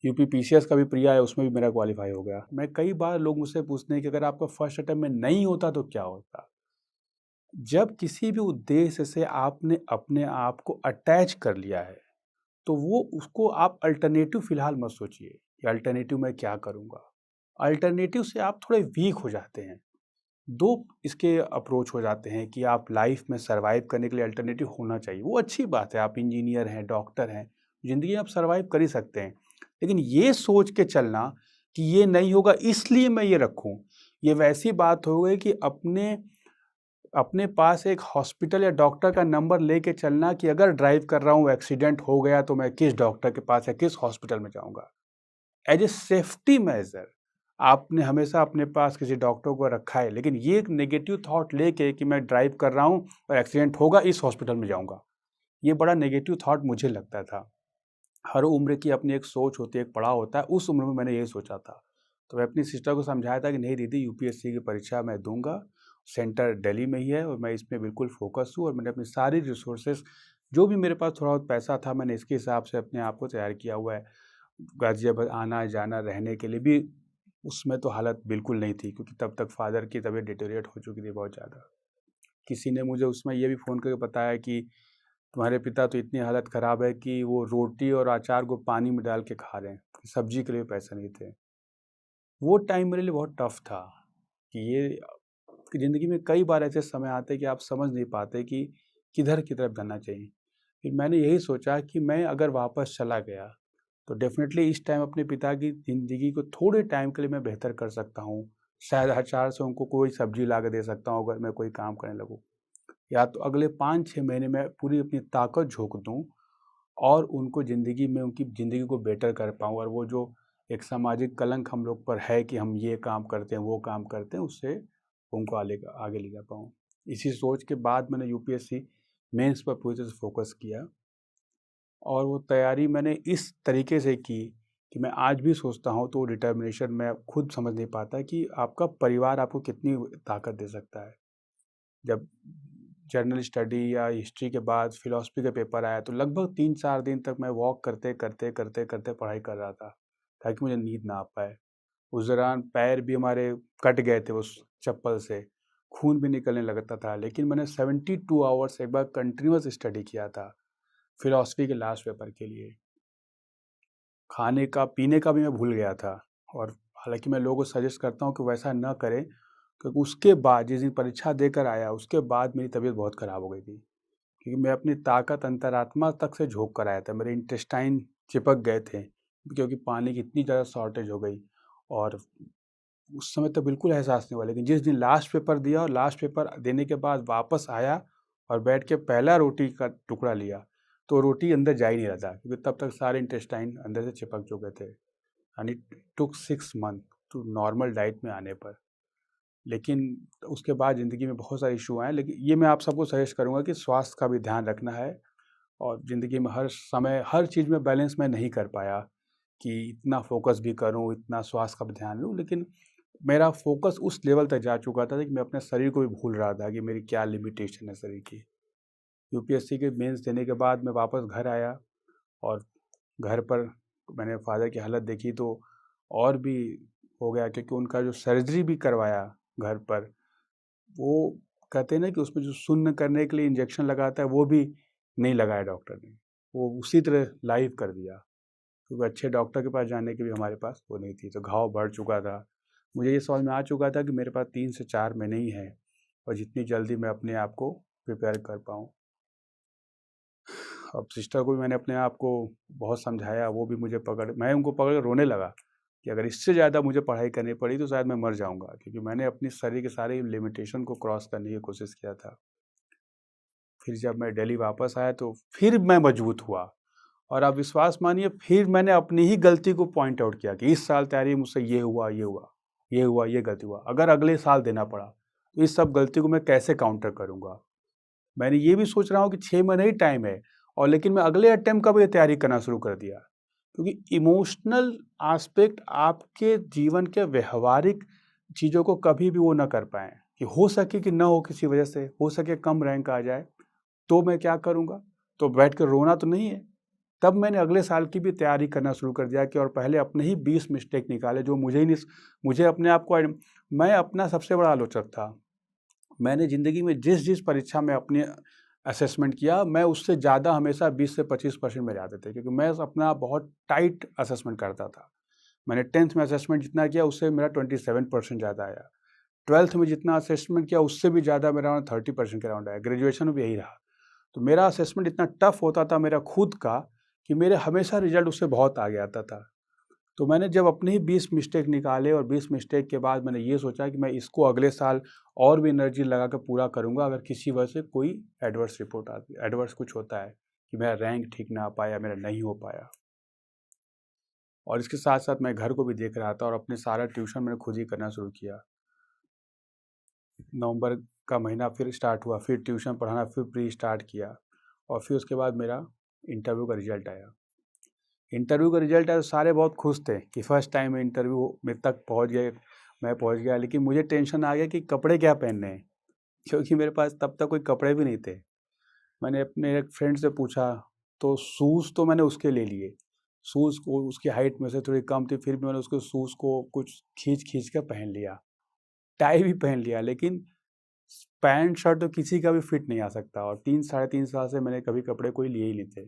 यूपीपीसीएस का भी प्री आया, उसमें भी मेरा क्वालिफाई हो गया। मैं कई बार लोग मुझसे पूछते हैं कि अगर आपका फर्स्ट अटेम्प्ट में नहीं होता तो क्या होता? जब किसी भी उद्देश्य से आपने अपने आप को अटैच कर लिया है तो वो उसको आप अल्टरनेटिव फ़िलहाल मत सोचिए कि अल्टरनेटिव मैं क्या करूँगा। अल्टरनेटिव से आप थोड़े वीक हो जाते हैं। 2 इसके अप्रोच हो जाते हैं कि आप लाइफ़ में सर्वाइव करने के लिए अल्टरनेटिव होना चाहिए। वो अच्छी बात है, आप इंजीनियर हैं, डॉक्टर हैं, ज़िंदगी में आप सर्वाइव कर ही सकते हैं। लेकिन ये सोच के चलना कि ये नहीं होगा इसलिए मैं ये रखूँ, ये वैसी बात हो गई कि अपने अपने पास एक हॉस्पिटल या डॉक्टर का नंबर लेके चलना कि अगर ड्राइव कर रहा हूँ, एक्सीडेंट हो गया तो मैं किस डॉक्टर के पास या किस हॉस्पिटल में जाऊँगा। एज़ ए सेफ्टी मेजर आपने हमेशा अपने पास किसी डॉक्टर को रखा है, लेकिन ये एक नेगेटिव थॉट लेके कि मैं ड्राइव कर रहा हूँ और एक्सीडेंट होगा इस हॉस्पिटल में जाऊँगा, ये बड़ा नेगेटिव थॉट मुझे लगता था। हर उम्र की अपनी एक सोच होती है, एक पड़ाव होता है, उस उम्र में मैंने ये सोचा था। तो मैं अपनी सिस्टर को समझाया था कि नहीं दीदी, यूपीएससी की परीक्षा मैं दूँगा, सेंटर दिल्ली में ही है और मैं इसमें बिल्कुल फ़ोकस हूँ और मैंने अपनी सारी रिसोर्सेज़, जो भी मेरे पास थोड़ा बहुत पैसा था, मैंने इसके हिसाब से अपने आप को तैयार किया हुआ है। गाज़ियाबाद आना-जाना, रहने के लिए भी उसमें तो हालत बिल्कुल नहीं थी, क्योंकि तब तक फ़ादर की तबीयत डिटेरियोरेट हो चुकी थी बहुत ज़्यादा। किसी ने मुझे उसमें ये भी फ़ोन करके बताया कि तुम्हारे पिता तो इतनी हालत ख़राब है कि वो रोटी और अचार को पानी में डाल के खा रहे हैं, सब्ज़ी के लिए पैसे नहीं थे। वो टाइम मेरे लिए बहुत टफ़ था कि ये कि ज़िंदगी में कई बार ऐसे समय आते हैं कि आप समझ नहीं पाते कि किधर की तरफ जाना चाहिए। फिर मैंने यही सोचा कि मैं अगर वापस चला गया तो डेफ़िनेटली इस टाइम अपने पिता की ज़िंदगी को थोड़े टाइम के लिए मैं बेहतर कर सकता हूँ। शायद अचार से उनको कोई सब्ज़ी ला के दे सकता हूँ अगर मैं कोई काम करने लगूँ। या तो अगले 5-6 महीने में पूरी अपनी ताकत झोंक दूँ और उनको ज़िंदगी में उनकी ज़िंदगी को बेटर कर पाऊँ और वो जो एक सामाजिक कलंक हम लोग पर है कि हम ये काम करते हैं, वो काम करते हैं, उससे उनको आगे ले जा पाऊँ। इसी सोच के बाद मैंने यूपीएससी मेंस पर पूरी तरह से फ़ोकस किया और वो तैयारी मैंने इस तरीके से की कि मैं आज भी सोचता हूँ तो वो डिटर्मिनेशन मैं खुद समझ नहीं पाता कि आपका परिवार आपको कितनी ताकत दे सकता है। जब जनरल स्टडी या हिस्ट्री के बाद फ़िलॉसफ़ी का पेपर आया तो लगभग 3-4 दिन तक मैं वॉक करते पढ़ाई कर रहा था, ताकि मुझे नींद ना आ पाए। उस दौरान पैर भी हमारे कट गए थे उस चप्पल से, खून भी निकलने लगता था। लेकिन मैंने 72 आवर्स एक बार कंटिन्यूअस स्टडी किया था फिलॉसफी के लास्ट पेपर के लिए। खाने का पीने का भी मैं भूल गया था। और हालांकि मैं लोगों को सजेस्ट करता हूँ कि वैसा न करें, क्योंकि उसके बाद जिस दिन परीक्षा देकर आया उसके बाद मेरी तबीयत बहुत ख़राब हो गई थी, क्योंकि मैं अपनी ताकत अंतरात्मा तक से झोंक कर आया था। मेरे इंटेस्टाइन चिपक गए थे, क्योंकि पानी की इतनी ज़्यादा शॉर्टेज हो गई। और उस समय तो बिल्कुल एहसास नहीं हुआ, लेकिन जिस दिन लास्ट पेपर दिया और लास्ट पेपर देने के बाद वापस आया और बैठ के पहला रोटी का टुकड़ा लिया, तो रोटी अंदर जा ही नहीं रहा था, क्योंकि तब तक सारे इंटेस्टाइन अंदर से चिपक चुके थे। And it took 6 month to normal diet में आने पर। लेकिन उसके बाद ज़िंदगी में बहुत सारे इशू आए, लेकिन ये मैं आप सबको सजेस्ट करूँगा कि स्वास्थ्य का भी ध्यान रखना है। और ज़िंदगी में हर समय हर चीज़ में बैलेंस मैं नहीं कर पाया कि इतना फोकस भी करूँ, इतना स्वास्थ्य का भी ध्यान लूँ, लेकिन मेरा फोकस उस लेवल तक जा चुका था कि मैं अपने शरीर को भी भूल रहा था कि मेरी क्या लिमिटेशन है शरीर की। यूपीएससी के मेंस देने के बाद मैं वापस घर आया, और घर पर मैंने फादर की हालत देखी तो और भी हो गया, क्योंकि उनका जो सर्जरी भी करवाया घर पर, वो कहते हैं ना कि उसमें जो शून्य करने के लिए इंजेक्शन लगाता है वो भी नहीं लगाया डॉक्टर ने, वो उसी तरह लाइव कर दिया, क्योंकि अच्छे डॉक्टर के पास जाने की भी हमारे पास वो नहीं थी। तो घाव बढ़ चुका था। मुझे ये समझ में आ चुका था कि मेरे पास 3 से 4 महीने ही हैं, और जितनी जल्दी मैं अपने आप को प्रिपेयर कर पाऊँ। अब सिस्टर को भी मैंने अपने आप को बहुत समझाया, वो भी मुझे मैं उनको पकड़ कर रोने लगा कि अगर इससे ज़्यादा मुझे पढ़ाई करनी पड़ी तो शायद मैं मर जाऊँगा, क्योंकि मैंने अपनी शरीर के सारे लिमिटेशन को क्रॉस करने की कोशिश किया था। फिर जब मैं दिल्ली वापस आया तो फिर मैं मजबूत हुआ, और आप विश्वास मानिए फिर मैंने अपनी ही गलती को पॉइंट आउट किया कि इस साल तैयारी मुझसे ये हुआ, ये हुआ, ये हुआ, ये गलती हुआ। अगर अगले साल देना पड़ा तो इस सब गलती को मैं कैसे काउंटर करूँगा। मैंने ये भी सोच रहा हूँ कि 6 महीने ही टाइम है, और लेकिन मैं अगले अटेम्प्ट का भी तैयारी करना शुरू कर दिया, क्योंकि इमोशनल एस्पेक्ट आपके जीवन के व्यवहारिक चीज़ों को कभी भी वो ना कर पाएँ, कि हो सके कि ना हो किसी वजह से, हो सके कम रैंक आ जाए, तो मैं क्या करूँगा? तो बैठ कर रोना तो नहीं है। तब मैंने अगले साल की भी तैयारी करना शुरू कर दिया, कि और पहले अपने ही 20 मिस्टेक निकाले जो मुझे ही नहीं, मुझे अपने आप को, मैं अपना सबसे बड़ा आलोचक था। मैंने ज़िंदगी में जिस परीक्षा में अपने असेसमेंट किया, मैं उससे ज़्यादा हमेशा 20 से 25% मेरे आते थे, क्योंकि मैं अपना बहुत टाइट असेसमेंट करता था। मैंने 10th में असेसमेंट जितना किया उससे मेरा 27% ज़्यादा आया। 12th में जितना असेसमेंट किया उससे भी ज़्यादा मेरा 30% के अराउंड आया। ग्रेजुएशन में भी यही रहा। तो मेरा असेसमेंट इतना टफ होता था मेरा खुद का, कि मेरे हमेशा रिजल्ट उससे बहुत आगे आता था। तो मैंने जब अपने ही 20 मिस्टेक निकाले, और 20 मिस्टेक के बाद मैंने ये सोचा कि मैं इसको अगले साल और भी एनर्जी लगा कर पूरा करूँगा, अगर किसी वजह से कोई एडवर्स रिपोर्ट आती, एडवर्स कुछ होता है कि मेरा रैंक ठीक ना आ पाया, मेरा नहीं हो पाया। और इसके साथ साथ मैं घर को भी देख रहा था, और अपने सारा ट्यूशन मैंने खुद ही करना शुरू किया। नवंबर का महीना फिर स्टार्ट हुआ, फिर ट्यूशन पढ़ाना फिर प्री स्टार्ट किया, और फिर उसके बाद मेरा इंटरव्यू का रिजल्ट आया। इंटरव्यू का रिजल्ट आया तो सारे बहुत खुश थे कि फर्स्ट टाइम इंटरव्यू में तक पहुंच गए, मैं पहुंच गया। लेकिन मुझे टेंशन आ गया कि कपड़े क्या पहनने हैं, क्योंकि मेरे पास तब तक कोई कपड़े भी नहीं थे। मैंने अपने एक फ्रेंड से पूछा, तो शूज़ तो मैंने उसके ले लिए। शूज़ को उसकी हाइट में से थोड़ी कम थी, फिर भी मैंने उसके शूज़ को कुछ खींच कर पहन लिया। टाई भी पहन लिया, लेकिन पैंट शर्ट तो किसी का भी फिट नहीं आ सकता, और 3 साढ़े 3 साल से मैंने कभी कपड़े कोई लिए ही नहीं थे।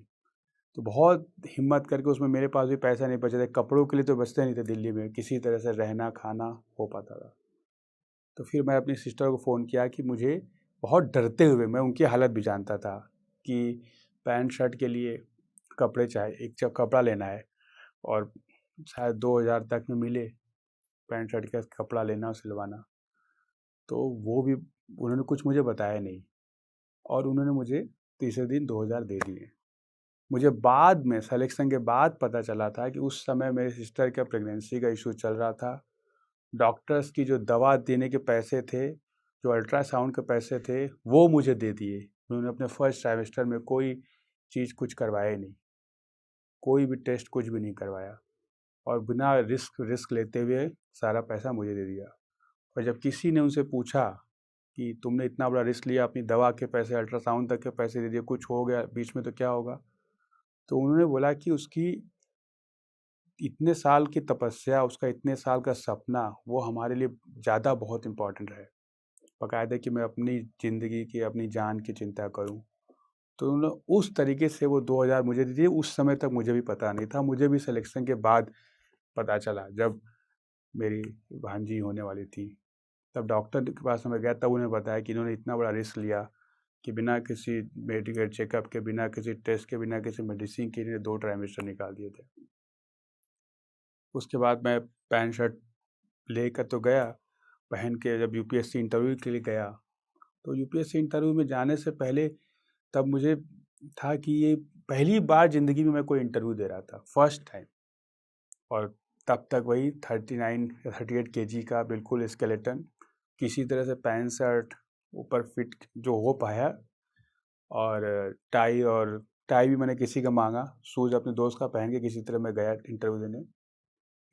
तो बहुत हिम्मत करके, उसमें मेरे पास भी पैसा नहीं बचे थे, कपड़ों के लिए तो बचते नहीं थे, दिल्ली में किसी तरह से रहना खाना हो पाता था। तो फिर मैं अपनी सिस्टर को फ़ोन किया कि मुझे बहुत डरते हुए, मैं उनकी हालत भी जानता था कि पैंट शर्ट के लिए कपड़े चाहिए, एक जब कपड़ा लेना है, और शायद 2000 तक में मिले पैंट शर्ट का कपड़ा लेना और सिलवाना। तो वो भी उन्होंने कुछ मुझे बताया नहीं, और उन्होंने मुझे तीसरे दिन 2000 दे दिए। मुझे बाद में सिलेक्शन के बाद पता चला था कि उस समय मेरी सिस्टर का प्रेगनेंसी का इशू चल रहा था। डॉक्टर्स की जो दवा देने के पैसे थे, जो अल्ट्रासाउंड के पैसे थे, वो मुझे दे दिए। उन्होंने अपने फर्स्ट सेमेस्टर में कोई चीज़ कुछ करवाया ही नहीं, कोई भी टेस्ट कुछ भी नहीं करवाया, और बिना रिस्क लेते हुए सारा पैसा मुझे दे दिया। और जब किसी ने उनसे पूछा कि तुमने इतना बड़ा रिस्क लिया, अपनी दवा के पैसे, अल्ट्रासाउंड तक के पैसे दे दिए, कुछ हो गया बीच में तो क्या होगा? तो उन्होंने बोला कि उसकी इतने साल की तपस्या, उसका इतने साल का सपना, वो हमारे लिए ज़्यादा बहुत इम्पोर्टेंट है। बाकायदा कि मैं अपनी ज़िंदगी की, अपनी जान की चिंता करूं। तो उन्होंने उस तरीके से वो 2000 मुझे दी थी। उस समय तक मुझे भी पता नहीं था, मुझे भी सिलेक्शन के बाद पता चला जब मेरी भांजी होने वाली थी। तब डॉक्टर के पास मैं गया, तब उन्हें बताया कि इन्होंने इतना बड़ा रिस्क लिया कि बिना किसी मेडिकल चेकअप के, बिना किसी टेस्ट के, बिना किसी मेडिसिन के इन्हें 2 ट्राइमेस्टर निकाल दिए थे। उसके बाद मैं पैंट शर्ट लेकर तो गया, पहन के जब यूपीएससी इंटरव्यू के लिए गया, तो यूपीएससी इंटरव्यू में जाने से पहले तब मुझे था कि ये पहली बार ज़िंदगी में मैं कोई इंटरव्यू दे रहा था, फर्स्ट टाइम। और तब तक वही 39 या 38 केजी का बिल्कुल स्केलेटन, किसी तरह से पैंट शर्ट ऊपर फिट जो हो पाया, और टाई भी मैंने किसी का मांगा, शूज़ अपने दोस्त का पहन के किसी तरह मैं गया इंटरव्यू देने।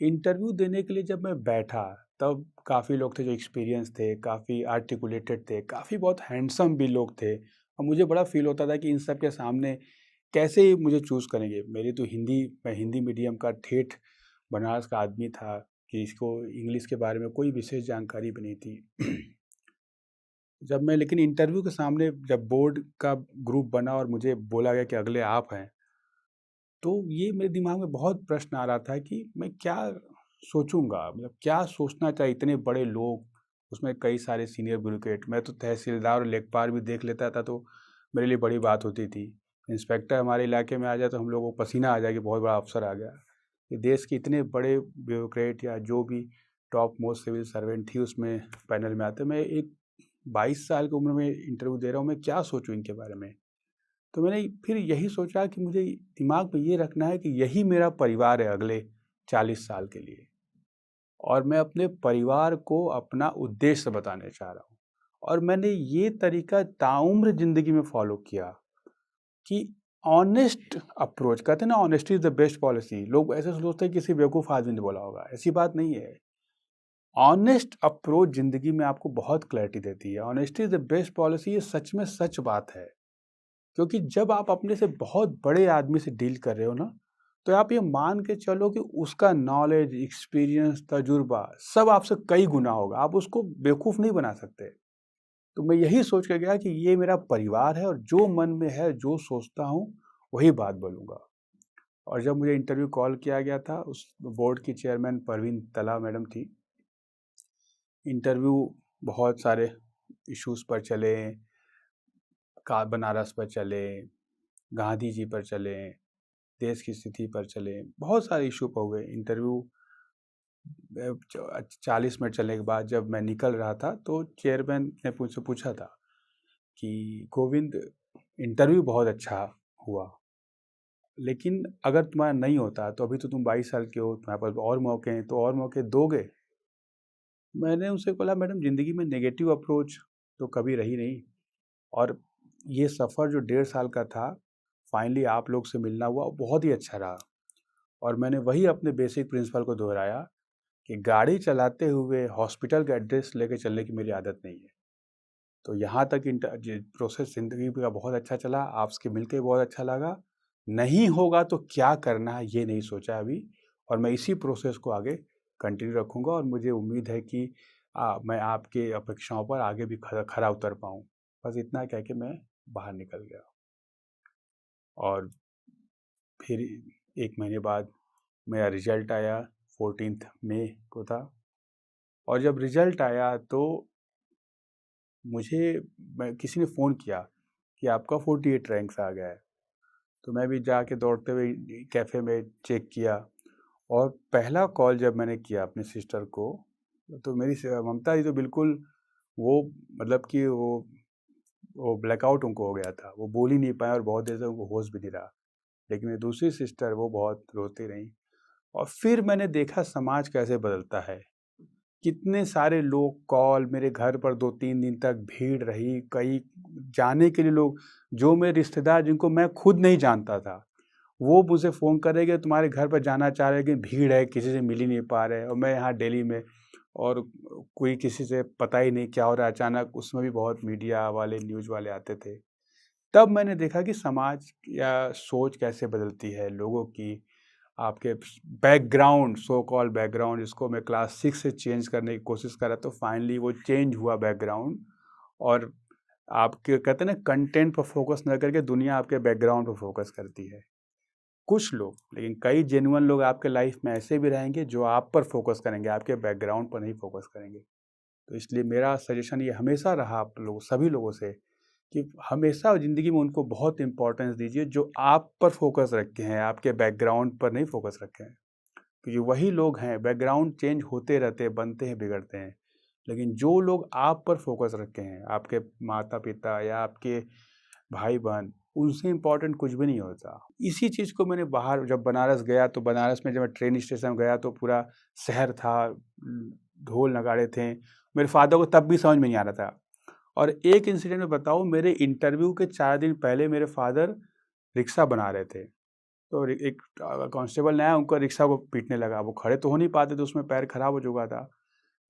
इंटरव्यू देने के लिए जब मैं बैठा, तब काफ़ी लोग थे जो एक्सपीरियंस थे, काफ़ी आर्टिकुलेटेड थे, काफ़ी बहुत हैंडसम भी लोग थे, और मुझे बड़ा फील होता था कि इन सब के सामने कैसे मुझे चूज़ करेंगे। मेरी तो मैं हिंदी मीडियम का ठेठ बनारस का आदमी था कि इसको इंग्लिश के बारे में कोई विशेष जानकारी भी नहीं थी। जब मैं लेकिन इंटरव्यू के सामने जब बोर्ड का ग्रुप बना और मुझे बोला गया कि अगले आप हैं, तो ये मेरे दिमाग में बहुत प्रश्न आ रहा था कि मैं क्या सोचूंगा, मतलब क्या सोचना चाहिए। इतने बड़े लोग, उसमें कई सारे सीनियर ब्यूरोक्रेट, मैं तो तहसीलदार और लेखपाल भी देख लेता था तो मेरे लिए बड़ी बात होती थी। इंस्पेक्टर हमारे इलाके में आ जाए तो हम लोगों को पसीना आ जाए कि बहुत बड़ा अफसर आ गया। ये देश के इतने बड़े ब्यूरोक्रेट या जो भी टॉप मोस्ट सिविल सर्वेंट थी उसमें पैनल में आते, मैं एक 22 साल की उम्र में इंटरव्यू दे रहा हूँ, मैं क्या सोचूं इनके बारे में। तो मैंने फिर यही सोचा कि मुझे दिमाग में ये रखना है कि यही मेरा परिवार है अगले 40 साल के लिए, और मैं अपने परिवार को अपना उद्देश्य बताने चाह रहा हूँ। और मैंने ये तरीका ताउम्र ज़िंदगी में फॉलो किया कि ऑनेस्ट अप्रोच, कहते हैं ना, honesty is the best policy. लोग ऐसे सोचते हैं किसी बेवकूफ़ आदमी ने बोला होगा, ऐसी बात नहीं है। ऑनेस्ट अप्रोच ज़िंदगी में आपको बहुत क्लैरिटी देती है। Honesty is the best policy, ये सच में सच बात है। क्योंकि जब आप अपने से बहुत बड़े आदमी से डील कर रहे हो ना, तो आप ये मान के चलो कि उसका नॉलेज, एक्सपीरियंस, तजुर्बा सब आपसे कई गुना होगा, आप उसको बेवकूफ़ नहीं बना सकते। तो मैं यही सोच के गया कि ये मेरा परिवार है और जो मन में है, जो सोचता हूँ, वही बात बोलूँगा। और जब मुझे इंटरव्यू कॉल किया गया था, उस बोर्ड की चेयरमैन परवीन तला मैडम थी। इंटरव्यू बहुत सारे इश्यूज़ पर चले, का बनारस पर चले, गांधी जी पर चले, देश की स्थिति पर चले, बहुत सारे इशू पर हुए इंटरव्यू। 40 मिनट चलने के बाद जब मैं निकल रहा था तो चेयरमैन ने मुझसे पूछा था कि गोविंद, इंटरव्यू बहुत अच्छा हुआ, लेकिन अगर तुम्हारा नहीं होता तो अभी तो तुम 22 साल के हो, तुम्हारे पास और मौके हैं, तो और मौके दोगे? मैंने उनसे बोला, मैडम ज़िंदगी में नेगेटिव अप्रोच तो कभी रही नहीं, और ये सफ़र जो 1.5 साल का था, फाइनली आप लोग से मिलना हुआ, बहुत ही अच्छा रहा। और मैंने वही अपने बेसिक प्रिंसिपल को दोहराया कि गाड़ी चलाते हुए हॉस्पिटल का एड्रेस लेके चलने की मेरी आदत नहीं है। तो यहाँ तक प्रोसेस ज़िंदगी का बहुत अच्छा चला, आपसे मिल के बहुत अच्छा लगा। नहीं होगा तो क्या करना है ये नहीं सोचा अभी, और मैं इसी प्रोसेस को आगे कंटिन्यू रखूँगा, और मुझे उम्मीद है कि मैं आपके अपेक्षाओं पर आगे भी खरा उतर पाऊँ। बस इतना कह के मैं बाहर निकल गया। और फिर 1 महीने बाद मेरा रिज़ल्ट आया, 14 मई को था। और जब रिज़ल्ट आया तो किसी ने फ़ोन किया कि आपका 48 रैंक्स आ गया है। तो मैं भी जाके दौड़ते हुए कैफ़े में चेक किया, और पहला कॉल जब मैंने किया अपनी सिस्टर को, तो मेरी ममता जी तो बिल्कुल वो, मतलब कि वो ब्लैकआउट उनको हो गया था, वो बोल ही नहीं पाए और बहुत देर से उनको होश भी नहीं रहा। लेकिन मेरी दूसरी सिस्टर वो बहुत रोती रहीं। और फिर मैंने देखा समाज कैसे बदलता है। कितने सारे लोग कॉल, मेरे घर पर 2-3 दिन तक भीड़ रही, कई जाने के लिए लोग, जो मेरे रिश्तेदार जिनको मैं खुद नहीं जानता था, वो मुझे फ़ोन करेंगे तुम्हारे घर पर जाना चाह रहे हैं, लेकिन भीड़ है, किसी से मिल ही नहीं पा रहे हैं, और मैं यहाँ दिल्ली में, और कोई किसी से पता ही नहीं क्या हो रहा है। अचानक उसमें भी बहुत मीडिया वाले, न्यूज़ वाले आते थे। तब मैंने देखा कि समाज या सोच कैसे बदलती है लोगों की। आपके बैकग्राउंड, सो कॉल्ड बैकग्राउंड, जिसको मैं क्लास 6 से चेंज करने की कोशिश कर रहा था, तो फाइनली वो चेंज हुआ बैकग्राउंड। और आपके कहते हैं ना, कंटेंट पर फोकस न करके दुनिया आपके बैकग्राउंड पर फोकस करती है। कुछ लोग, लेकिन कई जेन्युइन लोग आपके लाइफ में ऐसे भी रहेंगे जो आप पर फोकस करेंगे, आपके बैकग्राउंड पर नहीं फोकस करेंगे। तो इसलिए मेरा सजेशन ये हमेशा रहा आप लोग सभी लोगों से कि हमेशा ज़िंदगी में उनको बहुत इंपॉर्टेंस दीजिए जो आप पर फोकस रखे हैं, आपके बैकग्राउंड पर नहीं फोकस रखे हैं। क्योंकि वही लोग हैं, बैकग्राउंड चेंज होते रहते हैं, बनते हैं, बिगड़ते हैं, लेकिन जो लोग आप पर फोकस रखे हैं, आपके माता पिता या आपके भाई बहन, उनसे इम्पोर्टेंट कुछ भी नहीं होता। इसी चीज़ को मैंने बाहर जब बनारस गया तो बनारस में जब मैं ट्रेन स्टेशन गया तो पूरा शहर था, ढोल नगाड़े थे। मेरे फादर को तब भी समझ में नहीं आ रहा था। और एक इंसिडेंट में बताऊँ, मेरे इंटरव्यू के 4 दिन पहले मेरे फादर रिक्शा बना रहे थे, तो एक कांस्टेबल ने आया, उनको रिक्शा को पीटने लगा। वो खड़े तो हो नहीं पाते थे, उसमें पैर खराब हो चुका था।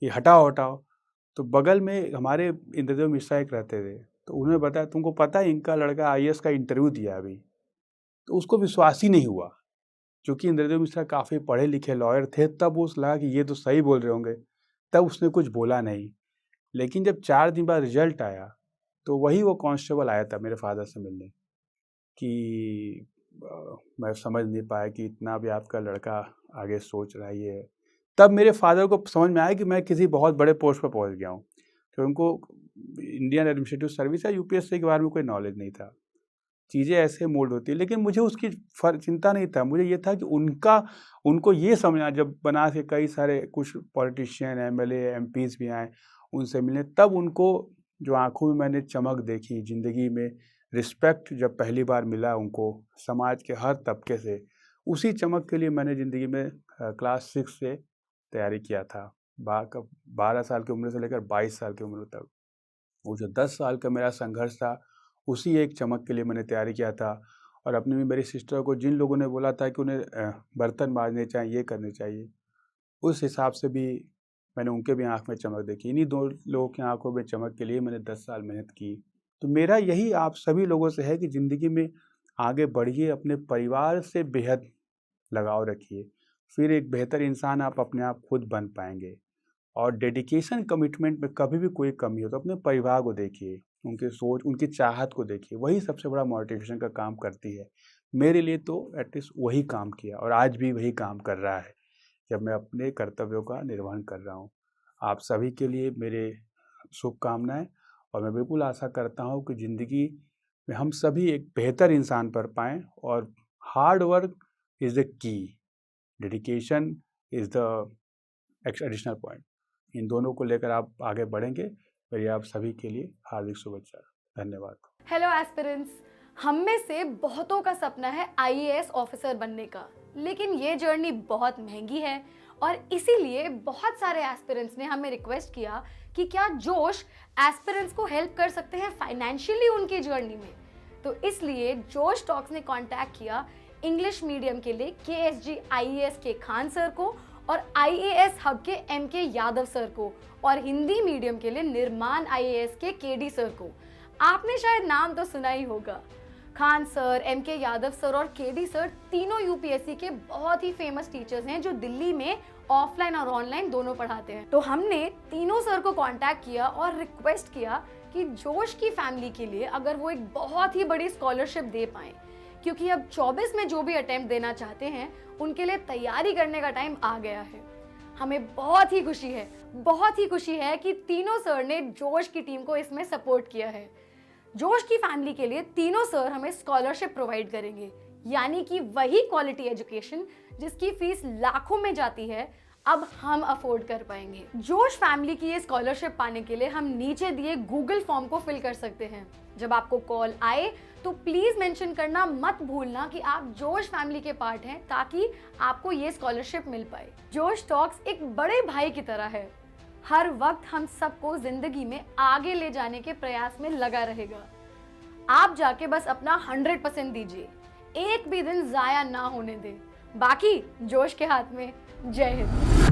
ये हटाओ हटाओ। तो बगल में हमारे इंद्रदेव मिश्रा एक रहते थे, तो उन्होंने बताया, तुमको पता है इनका लड़का आईएएस का इंटरव्यू दिया अभी। तो उसको विश्वास ही नहीं हुआ, क्योंकि इंद्रदेव मिश्रा काफ़ी पढ़े लिखे लॉयर थे। तब उस लगा कि ये तो सही बोल रहे होंगे, तब उसने कुछ बोला नहीं। लेकिन जब 4 दिन बाद रिजल्ट आया तो वही वो कांस्टेबल आया था मेरे फादर से मिलने कि मैं समझ नहीं पाया कि इतना भी आपका लड़का आगे सोच रहा है ये। तब मेरे फादर को समझ में आया कि मैं किसी बहुत बड़े पोस्ट पर पहुंच गया हूँ, तो उनको इंडियन एडमिनिस्ट्रेटिव सर्विस या यूपीएससी के बारे में कोई नॉलेज नहीं था। चीज़ें ऐसे मोल्ड होती है, लेकिन मुझे उसकी चिंता नहीं था। मुझे ये था कि उनको ये समझना, जब बनारस के कई सारे कुछ पॉलिटिशियन, एमएलए, एमपीज भी आए उनसे मिलने, तब उनको जो आंखों में मैंने चमक देखी, ज़िंदगी में रिस्पेक्ट जब पहली बार मिला उनको समाज के हर तबके से, उसी चमक के लिए मैंने ज़िंदगी में क्लास 6 से तैयारी किया था। 12 साल की उम्र से लेकर 22 साल की उम्र तक वो जो 10 साल का मेरा संघर्ष था, उसी एक चमक के लिए मैंने तैयारी किया था। और अपनी भी मेरी सिस्टर को जिन लोगों ने बोला था कि उन्हें बर्तन मांजने चाहिए, ये करने चाहिए, उस हिसाब से भी मैंने उनके भी आँख में चमक देखी। इन्हीं 2 लोगों की आँखों में चमक के लिए मैंने 10 साल मेहनत की। तो मेरा यही आप सभी लोगों से है कि ज़िंदगी में आगे बढ़िए, अपने परिवार से बेहद लगाव रखिए, फिर एक बेहतर इंसान आप अपने आप खुद बन पाएंगे। और डेडिकेशन, कमिटमेंट में कभी भी कोई कमी हो तो अपने परिवार को देखिए, उनकी सोच, उनकी चाहत को देखिए, वही सबसे बड़ा मोटिवेशन का काम करती है। मेरे लिए तो एटलीस्ट वही काम किया और आज भी वही काम कर रहा है जब मैं अपने कर्तव्यों का निर्वहन कर रहा हूँ। आप सभी के लिए मेरे शुभकामनाएं, और मैं बिल्कुल आशा करता हूँ कि ज़िंदगी में हम सभी एक बेहतर इंसान बन पाएँ। और hard work is the key, dedication is the additional point. इन दोनों को लेकर आप आगे बढ़ेंगे। मेरी आप सभी के लिए हार्दिक शुभेच्छा। धन्यवाद। हेलो एस्पिरेंट्स, हम में से बहुतों का सपना है आईएएस ऑफिसर बनने का, लेकिन ये जर्नी बहुत महंगी है और इसीलिए बहुत सारे एस्पिरेंट्स ने हमें रिक्वेस्ट किया कि क्या जोश एस्पिरेंट्स को हेल्प कर सकते हैं फाइनेंशियली उनकी जर्नी में। तो इसलिए जोश टॉक्स ने कांटेक्ट किया इंग्लिश मीडियम के लिए केएसजी आईएएस के खान सर को और आईएएस हब के एमके यादव सर को, और हिंदी मीडियम के लिए निर्माण आईएएस के केडी सर को। आपने शायद नाम तो सुना ही होगा। Khan sir, MK Yadav sir और केडी सर तीनों यूपीएससी के बहुत ही फेमस टीचर्स हैं जो दिल्ली में ऑफलाइन और ऑनलाइन दोनों पढ़ाते हैं। तो हमने तीनों सर को कांटेक्ट किया और रिक्वेस्ट किया कि जोश की फैमिली के लिए अगर वो एक बहुत ही बड़ी स्कॉलरशिप दे पाएं, क्योंकि अब 24 में जो भी अटेम्प्ट देना चाहते हैं उनके लिए तैयारी करने का टाइम आ गया है। हमें बहुत ही खुशी है कि तीनों सर ने जोश की टीम को इसमें सपोर्ट किया है। जोश की फैमिली के लिए तीनों सर हमें स्कॉलरशिप प्रोवाइड करेंगे, यानी कि वही क्वालिटी एजुकेशन जिसकी फीस लाखों में जाती है, अब हम अफोर्ड कर पाएंगे। जोश फैमिली की ये स्कॉलरशिप पाने के लिए हम नीचे दिए गूगल फॉर्म को फिल कर सकते हैं। जब आपको कॉल आए तो प्लीज मेंशन करना मत भूलना कि आप जोश फैमिली के पार्ट हैं, ताकि आपको ये स्कॉलरशिप मिल पाए। जोश टॉक्स एक बड़े भाई की तरह है, हर वक्त हम सबको जिंदगी में आगे ले जाने के प्रयास में लगा रहेगा। आप जाके बस अपना 100% दीजिए, एक भी दिन जाया ना होने दें। बाकी जोश के हाथ में। जय हिंद।